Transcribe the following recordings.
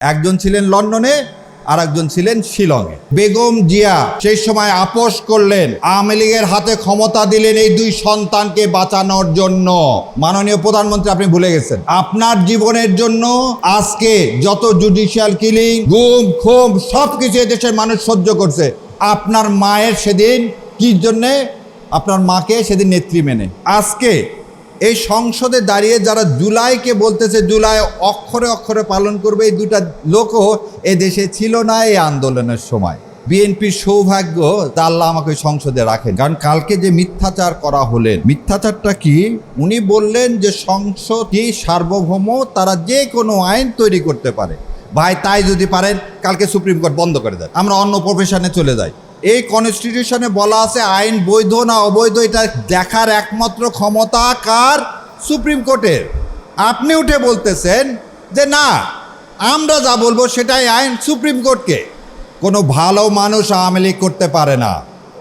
একজন ছিলেন লন্ডনে আর একজন ছিলেন শিলংয়ে। বেগম জিয়া সেই সময় আপোষ করলেন, আওয়ামী লীগের হাতে ক্ষমতা দিলেন এই দুই সন্তানকে বাঁচানোর জন্য। মাননীয় প্রধানমন্ত্রী, আপনি ভুলে গেছেন আপনার জীবনের জন্য আজকে যত জুডিশিয়াল কিলিং, গুম খুম সবকিছু এদেশের মানুষ সহ্য করছে। আপনার মায়ের সেদিন কি জন্যে, আপনার মাকে সেদিন নেত্রী মেনে আজকে এই সংসদে দাঁড়িয়ে যারা জুলাইকে বলতেছে জুলাই অক্ষরে অক্ষরে পালন করবে, এই দুটা লোকও এ দেশে ছিল না এই আন্দোলনের সময়। বিএনপির সৌভাগ্য তা আল্লাহ আমাকে সংসদে রাখেন, কারণ কালকে যে মিথ্যাচার করা হলেন, মিথ্যাচারটা কি? উনি বললেন যে সংসদই সার্বভৌম, তারা যে কোনো আইন তৈরি করতে পারে। ভাই, তাই যদি পারেন কালকে সুপ্রিম কোর্ট বন্ধ করে দেন, আমরা অন্য প্রফেশনে চলে যাই। এই কনস্টিটিউশনে বলা আছে আইন বৈধ না অবৈধ এটা দেখার একমাত্র ক্ষমতা কার? সুপ্রিম কোর্টের। আপনি উঠে বলতেছেন যে না, আমরা যা বলবো সেটাই আইন, সুপ্রিম কোর্টকে। কোনো ভালো মানুষ আওয়ামী লীগ করতে পারে না,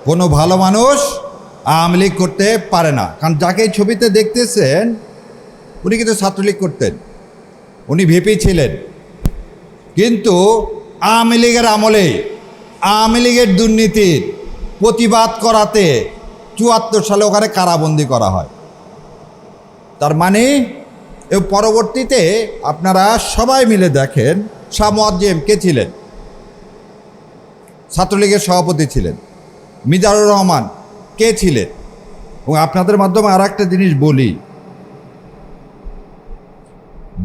কোনো ভালো মানুষ আওয়ামী লীগ করতে পারে না। কারণ যাকে এই ছবিতে দেখতেছেন উনি কিন্তু ছাত্রলীগ করতেন, উনি ভিপি ছিলেন, কিন্তু আওয়ামী লীগের আমলে আওয়ামী লীগের দুর্নীতির প্রতিবাদ করাতে ৭৪ সালে ওখানে কারাবন্দি করা হয়। তার মানে এর পরবর্তীতে আপনারা সবাই মিলে দেখেন, শাহ মুয়াজ্জেম কে ছিলেন? ছাত্রলীগের সভাপতি ছিলেন। মিজানুর রহমান কে ছিলেন? এবং আপনাদের মাধ্যমে আর একটা জিনিস বলি,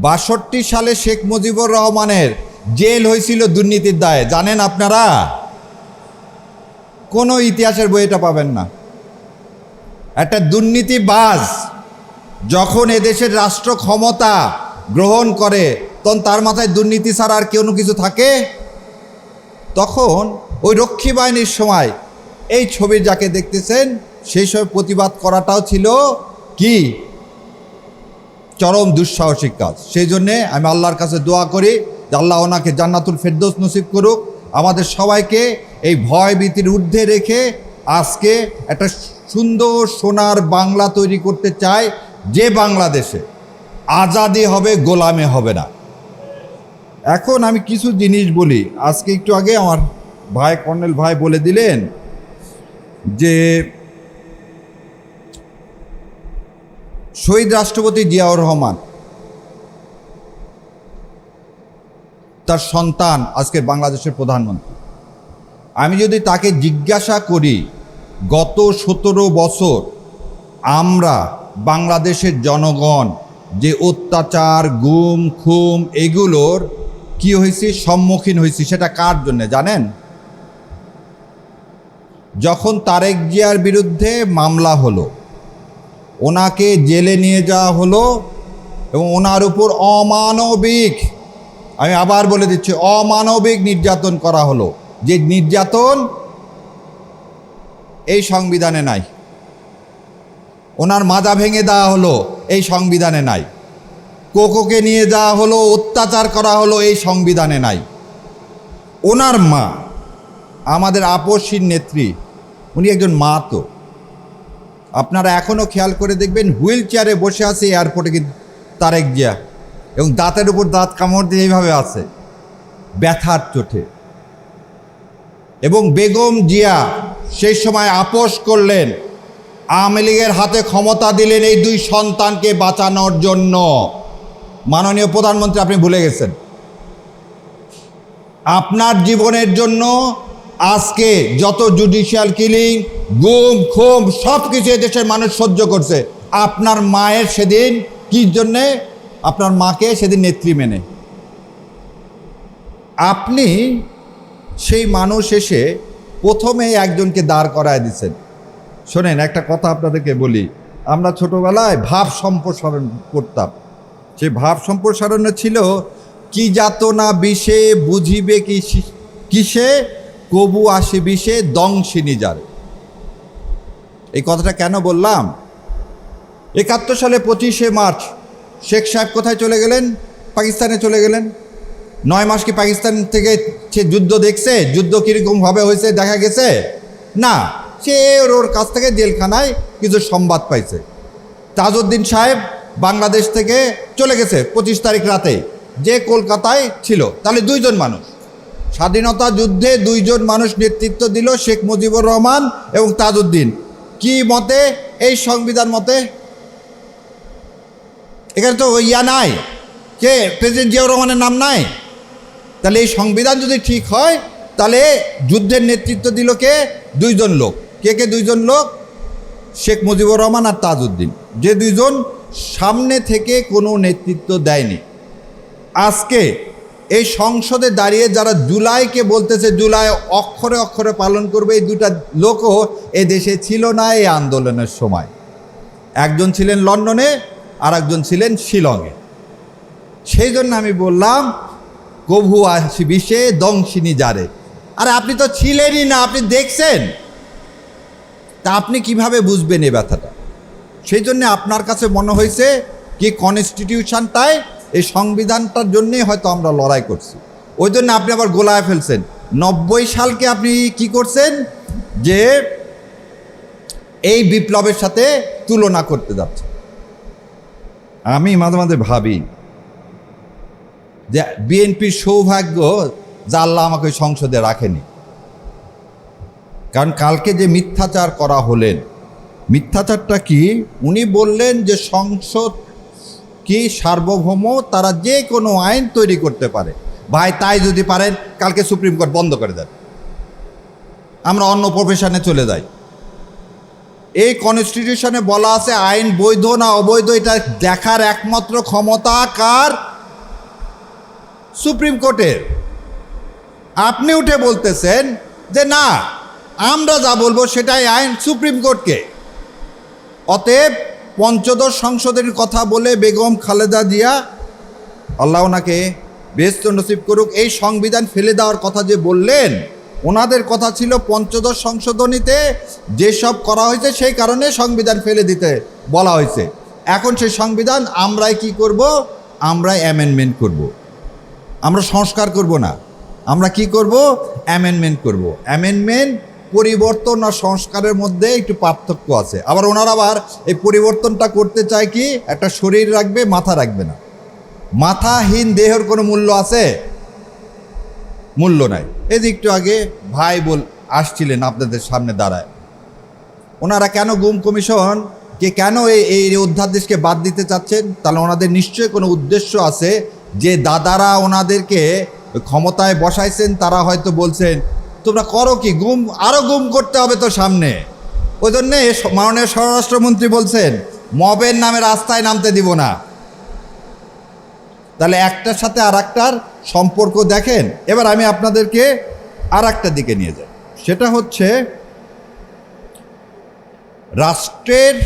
৬২ সালে শেখ মুজিবুর রহমানের জেল হয়েছিল দুর্নীতির দায়ে, জানেন আপনারা? কোনো ইতিহাসের বই এটা পাবেন না। একটা দুর্নীতিবাজ যখন এদেশের রাষ্ট্র ক্ষমতা গ্রহণ করে তখন তার মাথায় দুর্নীতি ছাড়া আর কোনো কিছু থাকে? তখন ওই রক্ষী বাহিনীর সময় এই ছবি যাকে দেখতেছেন সেই সময় প্রতিবাদ করাটাও ছিল কি চরম দুঃসাহসিক কাজ। সেই জন্যে আমি আল্লাহর কাছে দোয়া করি যে আল্লাহ ওনাকে জান্নাতুল ফেরদৌস নসিব করুক, আমাদের সবাইকে এই ভয় ভীতির ঊর্ধ্বে রেখে আজকে একটা সুন্দর সোনার বাংলা তৈরি করতে চায়, যে বাংলাদেশে আজাদি হবে, গোলামে হবে না। এখন আমি কিছু জিনিস বলি। আজকে একটু আগে আমার ভাই কর্নেল ভাই বলে দিলেন যে শহীদ রাষ্ট্রপতি জিয়াউর রহমান তার সন্তান আজকে বাংলাদেশের প্রধানমন্ত্রী। আমি যদি তাকে জিজ্ঞাসা করি গত ১৭ বছর আমরা বাংলাদেশের জনগণ যে অত্যাচার, গুম খুম এগুলোর কি হয়েছে, সম্মুখীন হয়েছি, সেটা কার জন্য জানেন? যখন তারেক জিয়ার বিরুদ্ধে মামলা হলো, ওনাকে জেলে নিয়ে যাওয়া হলো এবং ওনার উপর অমানবিক, আমি আবার বলে দিচ্ছি, অমানবিক নির্যাতন করা হলো, যে নির্যাতন এই সংবিধানে নাই। ওনার মাজা ভেঙে দেওয়া হলো, এই সংবিধানে নাই। কোকোকে নিয়ে যাওয়া হলো, অত্যাচার করা হলো, এই সংবিধানে নাই। ওনার মা, আমাদের আপসীর নেত্রী, উনি একজন মা। তো আপনারা এখনও খেয়াল করে দেখবেন হুইল চেয়ারে বসে আছে এয়ারপোর্টে কিন্তু তারেক জিয়া, এবং দাঁতের উপর দাঁত কামড় দিয়ে এইভাবে আছে ব্যথার চোটে। এবং বেগম জিয়া সেই সময় আপোষ করলেন, আওয়ামী লীগের হাতে ক্ষমতা দিলেন এই দুই সন্তানকে বাঁচানোর জন্য। মাননীয় প্রধানমন্ত্রী, আপনি ভুলে গেছেন আপনার জীবনের জন্য আজকে যত জুডিশিয়াল কিলিং, গুম খুম সবকিছু এদেশের মানুষ সহ্য করছে। আপনার মায়ের সেদিন কি জন্যে, আপনার মাকে সেদিন নেত্রী মেনে আপনি সেই মানুষ এসে প্রথমে একজনকে দাঁড় করায় দিচ্ছেন। শোনেন, একটা কথা আপনাদেরকে বলি, আমরা ছোটবেলায় ভাব সম্প্রসারণ করতাম। সেই ভাব সম্প্রসারণে ছিল কি যাতনা বিষে বুঝিবে কিসে, কবু আসে বিষে দংশিনী যারে। এই কথাটা কেন বললাম? ৭১ সালে ২৫শে মার্চ শেখ সাহেব কোথায় চলে গেলেন? পাকিস্তানে চলে গেলেন। ৯ মাস কি পাকিস্তান থেকে সে যুদ্ধ দেখছে? যুদ্ধ কীরকমভাবে হয়েছে দেখা গেছে? না, সে ওর কাছ থেকে জেলখানায় কিছু সংবাদ পাইছে। তাজউদ্দিন সাহেব বাংলাদেশ থেকে চলে গেছে ২৫ তারিখ রাতে, যে কলকাতায় ছিল। তাহলে দুইজন মানুষ, স্বাধীনতা যুদ্ধে দুইজন মানুষ নেতৃত্ব দিল, শেখ মুজিবুর রহমান এবং তাজউদ্দিন। কি মতে? এই সংবিধান মতে। এখানে তো নাই, কে প্রেসিডেন্ট জিয়াউর রহমানের নাম নাই। তাহলে এই সংবিধান যদি ঠিক হয়, তাহলে যুদ্ধের নেতৃত্ব দিল কে? দুইজন লোক। কে দুইজন লোক? শেখ মুজিবুর রহমান আর তাজউদ্দিন, যে দুইজন সামনে থেকে কোনো নেতৃত্ব দেয়নি। আজকে এই সংসদে দাঁড়িয়ে যারা জুলাইকে বলতেছে, জুলাই অক্ষরে অক্ষরে পালন করবে, এই দুটা লোকও এ দেশে ছিল না এই আন্দোলনের সময়। একজন ছিলেন লন্ডনে আর একজন ছিলেন শিলংয়ে। সেই জন্য আমি বললাম কভু আসি বিষে দংশিনী যারে। আরে আপনি তো ছিলেনই না, আপনি দেখছেন, তা আপনি কিভাবে বুঝবেন এই ব্যথাটা? সেই জন্য আপনার কাছে মনে হয়েছে কি কনস্টিটিউশনটায়, এই সংবিধানটার জন্যই হয়তো আমরা লড়াই করছি, ওই জন্য আপনি আবার গোলায় ফেলছেন। 90 সালকে আপনি কি করছেন যে এই বিপ্লবের সাথে তুলনা করতে যাচ্ছেন। আমি মাঝে মাঝে ভাবি যে বিএনপির সৌভাগ্য যে আল্লাহ আমাকে সংসদে রাখেনি। কারণ কালকে যে মিথ্যাচার করা হলেন, মিথ্যাচারটা কি? উনি বললেন যে সংসদ কি সার্বভৌম, তারা যে কোনো আইন তৈরি করতে পারে। ভাই তাই যদি পারেন, কালকে সুপ্রিম কোর্ট বন্ধ করে দেন, আমরা অন্য প্রফেশনে চলে যাই। এই কনস্টিটিউশনে বলা আছে আইন বৈধ না অবৈধ এটা দেখার একমাত্র ক্ষমতা কার? সুপ্রিম কোর্টের। আপনি উঠে বলতেছেন যে না, আমরা যা বলবো সেটাই আইন, সুপ্রিম কোর্টকে। অতএব পঞ্চদশ সংশোধনের কথা বলে বেগম খালেদা জিয়া, আল্লাহ ওনাকে বেহেশত নসিব করুক, এই সংবিধান ফেলে দেওয়ার কথা যে বললেন, ওনাদের কথা ছিল পঞ্চদশ সংশোধনীতে যেসব করা হয়েছে সেই কারণে সংবিধান ফেলে দিতে বলা হয়েছে। এখন সেই সংবিধান আমরাই কি করব? আমরাই অ্যামেন্ডমেন্ট করব। আমরা সংস্কার করব না, আমরা কি করব? অ্যামেন্ডমেন্ট করব। অ্যামেন্ডমেন্ট পরিবর্তন আর সংস্কারের মধ্যে একটু পার্থক্য আছে। আবার ওনারা আবার এই পরিবর্তনটা করতে চায় কি, একটা শরীর রাখবে, মাথা রাখবে না। মাথাহীন দেহের কোনো মূল্য আছে? মূল্য নাই। এই যে একটু আগে ভাই আসছিলেন আপনাদের সামনে দাঁড়ায়, ওনারা কেন গুম কমিশন কে কেন এই অধ্যাদেশকে বাদ দিতে চাচ্ছেন? তাহলে ওনাদের নিশ্চয়ই কোনো উদ্দেশ্য আছে, যে দাদারা ওনাদেরকে ক্ষমতায় বসাইছেন, তারা হয়তো বলছেন তোমরা করো কি, গুম আরও গুম করতে হবে তো সামনে। ওই জন্যে মাননীয় স্বরাষ্ট্রমন্ত্রী বলছেন মবের নামে রাস্তায় নামতে দিব না। তাহলে একটার সাথে আর একটার সম্পর্ক দেখেন। এবার আমি আপনাদেরকে আর একটা দিকে নিয়ে যাই, সেটা হচ্ছে রাষ্ট্রের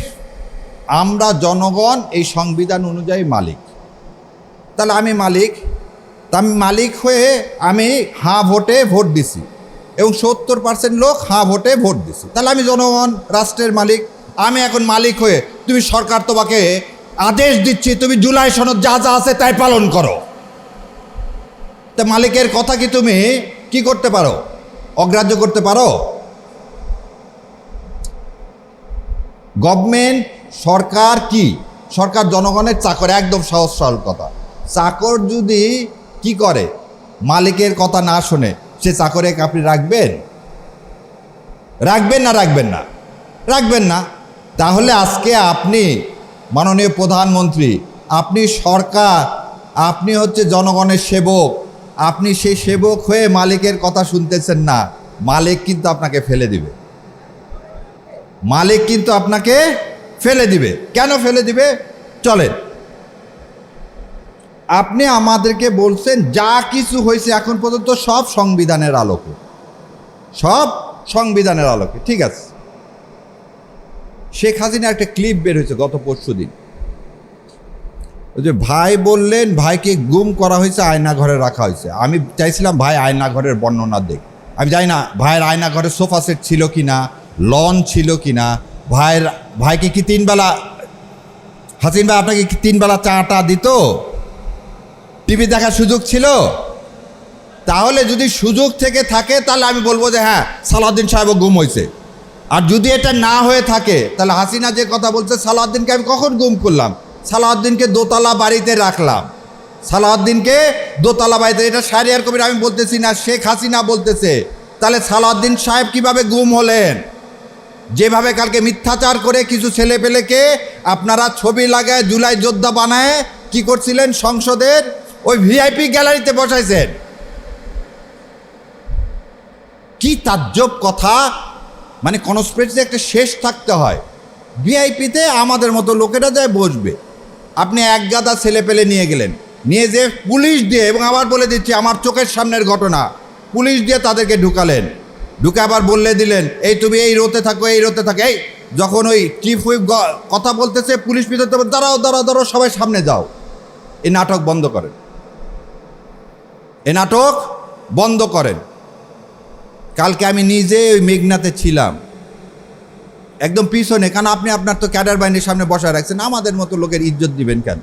আমরা জনগণ এই সংবিধান অনুযায়ী মালিক। তাহলে আমি মালিক, তা আমি মালিক হয়ে আমি হাঁ ভোটে ভোট দিছি এবং 70% লোক হাঁ ভোটে ভোট দিছি। তাহলে আমি জনগণ, রাষ্ট্রের মালিক। আমি এখন মালিক হয়ে, তুমি সরকার তোমাকে আদেশ দিচ্ছি তুমি জুলাই সনদ যা যা আছে তাই পালন করো, তা মালিকের কথা কি তুমি কি করতে পারো? অগ্রাহ্য করতে পারো? গভর্নমেন্ট, সরকার কি? সরকার জনগণের চাকর, একদম সহজ সরল কথা। চাকর যদি কি করে, মালিকের কথা না শোনে, সে চাকরে আপনি রাখবেন? রাখবেন না? রাখবেন না? রাখবেন না। তাহলে আজকে আপনি মাননীয় প্রধানমন্ত্রী, আপনি সরকার, আপনি হচ্ছে জনগণের সেবক, আপনি সেই সেবক হয়ে মালিকের কথা শুনতেছেন না। মালিক কিন্তু আপনাকে ফেলে দিবে। মালিক কিন্তু আপনাকে ফেলে দিবে। কেন ফেলে দিবে? চলেন, আপনি আমাদেরকে বলছেন যা কিছু হয়েছে এখন পর্যন্ত সব সংবিধানের আলোকে, সব সংবিধানের আলোকে। ঠিক আছে, শেখ হাসিনা একটা ক্লিপ বের হয়েছে গত পরশুদিন, ওই যে ভাই বললেন ভাইকে গুম করা হয়েছে, আয়না ঘরে রাখা হয়েছে। আমি চাইছিলাম ভাই আয়না ঘরের বর্ণনা দেখ। আমি জানি না ভাইয়ের আয়না ঘরে সোফা সেট ছিল কি না, লন ছিল কি না, ভাইকে কি 3 বেলা, হাসিন ভাই আপনাকে কি 3 বেলা চাটা দিত? টিভি দেখার সুযোগ ছিল? তাহলে যদি সুযোগ থেকে থাকে তাহলে আমি বলবো যে হ্যাঁ সালাউদ্দিন সাহেবও গুম হয়েছে। আর যদি এটা না হয়ে থাকে তাহলে হাসিনা যে কথা বলছে সালাউদ্দিনকে আমি কখন গুম করলাম? সালাউদ্দিনকে দোতলা বাড়িতে রাখলাম, সালাউদ্দিনকে দোতলা বাড়িতে, এটা শাহরিয়ার কবির আমি বলতেছি না, শেখ হাসিনা বলতেছে। তাহলে সালাউদ্দিন সাহেব কিভাবে গুম হলেন? যেভাবে কালকে মিথ্যাচার করে কিছু ছেলেপেলেকে আপনারা ছবি লাগায় জুলাই যোদ্ধা বানায় কি করছিলেন, সংসদের ওই ভিআইপি গ্যালারিতে বসাইছেন। কি তাজ্জব কথা! মানে কনস্পিরেসি একটা শেষ থাকতে হয়। ভিআইপিতে আমাদের মতো লোকেরা যায় বসবে, আপনি এক গাদা ছেলে পেলে নিয়ে গেলেন, নিয়ে যে পুলিশ দিয়ে, এবং আবার বলে দিচ্ছি আমার চোখের সামনের ঘটনা, পুলিশ দিয়ে তাদেরকে ঢুকালেন, ঢুকে আবার বললে দিলেন এই তুমি এই রোতে থাকো, এই রোতে থাকো। এই যখন ওই চিফ হুইপ কথা বলতেছে, পুলিশ ভিতরে দাঁড়াও দাঁড়াও দাঁড়াও, সবাই সামনে যাও। এই নাটক বন্ধ করেন, এই নাটক বন্ধ করেন। কালকে আমি নিজে ওই মেঘনাতে ছিলাম, একদম পিছনে, কারণ আপনি আপনার তো ক্যাডার বাহিনীর সামনে বসায় রাখছেন, আমাদের মতো লোকের ইজ্জত দিবেন কেন?